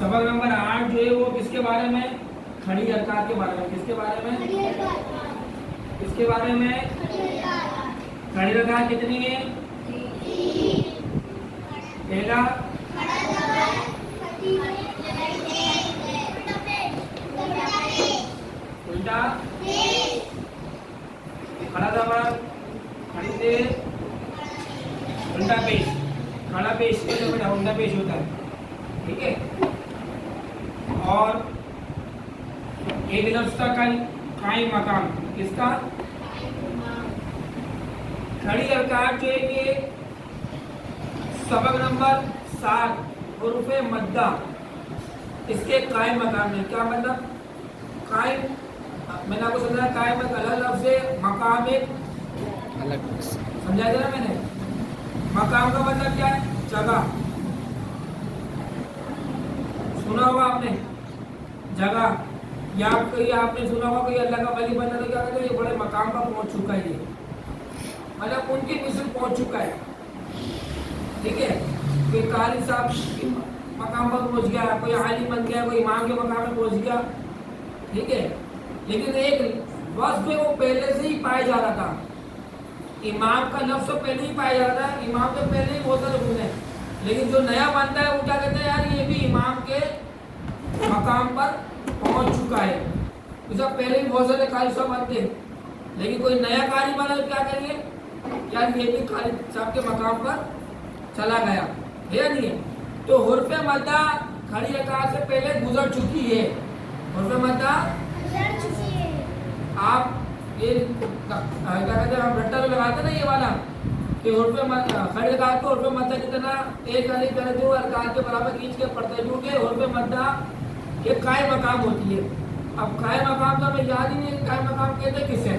सबक नंबर 8 जो है वो किसके बारे में? खड़ी हरकत के बारे में। किसके बारे में? किसके बारे में? खड़ी हरकत कितनी है? पहला उल्टा, खड़ा दबाव, खड़ी से उल्टा पेश, खड़ा पेश के तो उल्टा पेश होता है, ठीक है। और एक लफ्ज का कायम मकाम, किसका? खड़ी हरकत जो है कि सबक नंबर 7 हुरूफ़े मद्दा, इसके कायम मकाम में। क्या मतलब? कायम, मैंने आपको समझाया कायम एक अलग लफ्ज़ है, मकाम एक अलग। समझा दिया ना मैंने? मकाम का मतलब क्या है? जगह। सुना होगा आपने जगह, या आपने सुना होगा कोई अल्लाह का वली बंदा तो क्या कहते हैं, ये बड़े मकाम पर पहुंच चुका है, ये मतलब उनकी मिसल पहुंच चुका है, ठीक है। कोई कारी साहब मकाम पर पहुंच गया, कोई आलिम बन गया, कोई इमाम के मकाम में पहुंच गया, ठीक है। लेकिन एक वस्फ वो पहले से ही पाया जा रहा था, इमाम का लफ्ज़ तो पहले ही पाया जा रहा था, इमाम के पहले ही बहुत सारे गुण हैं। लेकिन जो नया बनता है वो क्या कहते हैं, यार ये भी इमाम के मकाम पर पहुंच चुका है। इसका पहले ही बहुत सारे कारी साहब बनते हैं, लेकिन कोई नया कारी बना तो क्या करेंगे, यार ये भी कारी साहब के मकाम पर चला गया है या नहीं है। तो हुर्फ़े मद्दा खड़ी हरकत से पहले गुजर चुकी है। हुर्फ़े मद्दा आप ये क्या कहते हैं, हम रट्टा तो लगाते ना ये वाला कि हुर्फ़े मद्दा खड़ी हरकत को हुर्फ़े मद्दा की तरह एक अलिफ कर दो हरकत के बराबर खींच के पढ़ते हैं, क्योंकि हुर्फ़े मद्दा ये कायम मकाम होती है। अब कायम मकाम तो हमें याद ही नहीं है, कायम मकाम कहते किसे,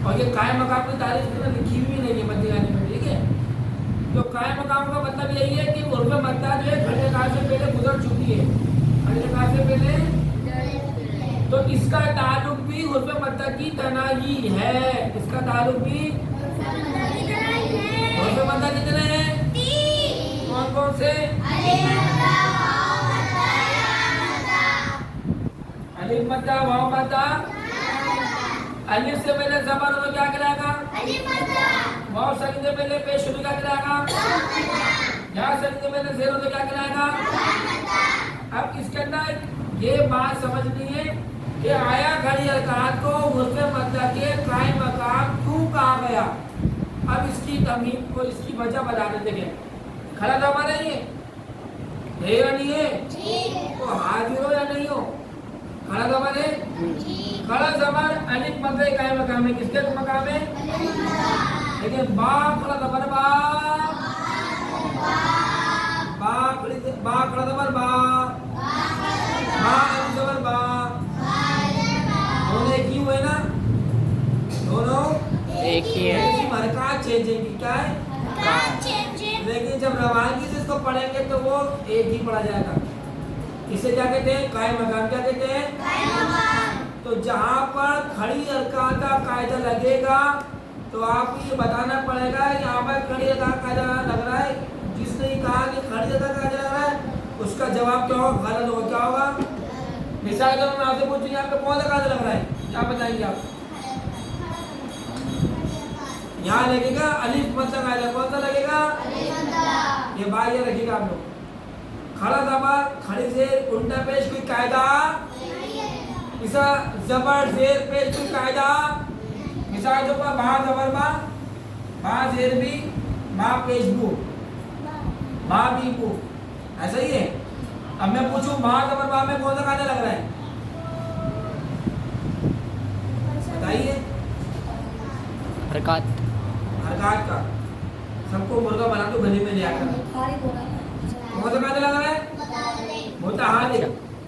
और ये कायम मकाम की तारीफ लिखी हुई नहीं है मद्दे में, ठीक है। तो कायम मकाम का मतलब यही है कि हुर्फ़े मद्दा जो है खड़ी हरकत से पहले गुजर चुकी है, खड़ी हरकत से पहले। तो इसका ताल्लुक भी हुर्फ़े मद्दा की तरह ही है, इसका ताल्लुक भी हुर्फ़े मद्दा कितने हैं? कौन कौन से? अलिफ मद्दा, वाव मद्दा। अलिफ से पहले ज़बर हो तो क्या कहलाएगा? वाव सलीम से पहले पेश शुरू क्या कहलाएगा? या सलीम से पहले ज़ेर हो तो क्या कहलाएगा? अब इसके अंदर ये बात समझनी है कि आया खड़ी हरकत को हुर्फ़े मद्दा के कायम मकाम क्यों कहा गया। अब इसकी तमीम को, इसकी वजह बता देते हैं। खड़ा ज़बर है ये या नहीं है? तो हाजिर हो या नहीं हो? खड़ा ज़बर है। खड़ा ज़बर अलिफ मद्दे कायम मकाम है, किसके मकाम है? लेकिन बा खड़ा ज़बर बा, बा खड़ा ज़बर बा, अलिफ ज़बर बा, दोनों एक ही हुए ना, दोनों एक ही है। हरकत चेंजेंगी, क्या है? लेकिन जब रवानगी से इसको पढ़ेंगे तो वो एक ही पढ़ा जाएगा। इसे क्या कहते हैं? कायम मकाम। क्या कहते हैं? तो जहाँ पर खड़ी हरकत का कायदा लगेगा तो आपको ये बताना पड़ेगा यहाँ पर खड़ी हरकत का कायदा लग रहा है। जिसने कहा कि खड़ी हरकत का कायदा लग रहा है उसका जवाब क्या होगा? गलत होगा। क्या होगा? मिसाल के मैं आपसे पूछूं यहाँ पे कौन सा कायदा लग रहा है, क्या बताएंगे आप? यहाँ लगेगा अलिफ मद्दा कायदा। कौन सा लगेगा? ये बात ये रखिएगा आप लोग। खड़ा ज़बर, खड़ी ज़ेर, उल्टा पेश कोई कायदा, इसा ज़बर ज़ेर पेश कोई कायदा। मिसाल जो बा ज़बर बा ज़ेर भी, बा पेश बू, बा भी बू, ऐसा ही है। अब मैं पूछूं बा ज़बर बा में कौन सा कायदा लग रहा है, बताइए? हरकत का। सबको मुर्गा बना तो गली में ले आकर कौन सा कायदा लग रहा है? मुतहारिक।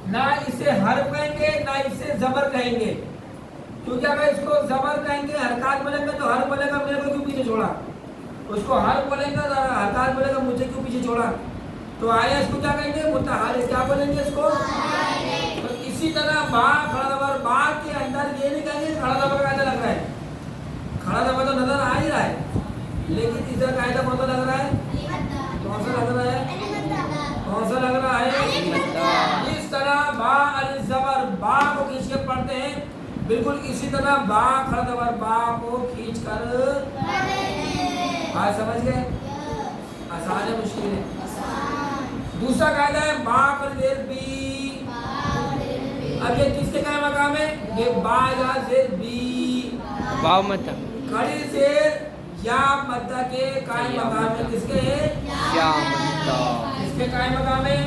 ना इसे हर्फ कहेंगे ना इसे ज़बर कहेंगे, क्योंकि अगर इसको ज़बर कहेंगे हरकत बोलेंगे तो हर्फ बोलेगा मेरे को क्यों पीछे छोड़ा, उसको हर्फ बोलेगा हरकत बोलेगा मुझे क्यों पीछे छोड़ा। तो आया इसको क्या कहेंगे? मुतहारिक। क्या बोलेंगे इसको? तो इसी तरह बा खड़ा ज़बर बा के अंदर ये नहीं कहेंगे खड़ा ज़बर कायदा लग रहा है। खड़ा ज़बर तो नजर आ ही रहा है, लेकिन इधर कायदा कौन सा लग रहा है? कौन सा लग रहा है? कौन सा लग रहा है? जिस तरह बा अलिफ जबर बा को खींच के पढ़ते हैं, बिल्कुल इसी तरह बा खड़ा जबर बा को खींच कर बात समझ गए? आसान है मुश्किल है? दूसरा कायदा है बा पर जेर बी। अब ये किसके काय मकाम है? ये बा या जेर बी वाव मत खड़ी जेर या मद्दा के काय मकाम है। किसके है? या मत किसके काय मकाम है?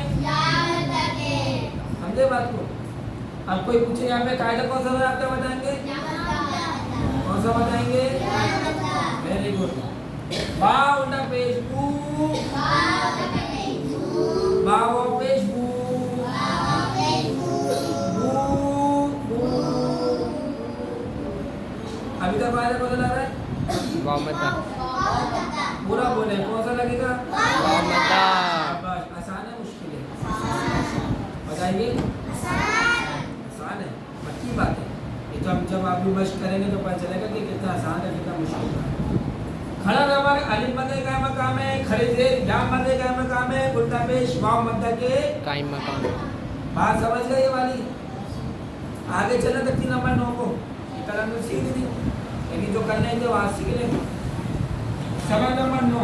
समझे बात को? अब कोई पूछे यहाँ पे कायदा कौन सा है, आप क्या बताएंगे? कौन सा बताएंगे? Very good. बा उंडा पेश बू बा वो पेश बू बू। अभी तक कायदा कौन सा लग रहा है? वाव मत पूरा बोले कौन सा लगेगा? वाव मत बस आसान है मुश्किल है? बताइए। आसान है, पक्की बात है। ये तो हम जब आप भी मश्क करेंगे तो पता चलेगा कि कितना आसान है कितना मुश्किल है। खड़ा जबर अलिफ मद्दे का मकाम है, खड़ी जेर या मद्दे का मकाम है, उल्टा पेश वाव मद्दा के कायम मकाम। बात समझ गए ये वाली? आगे चले तो 3 नंबर 9 को कलम में सीख दी, लेकिन जो करने थे वहाँ सीख लेंगे। सवाल नंबर 9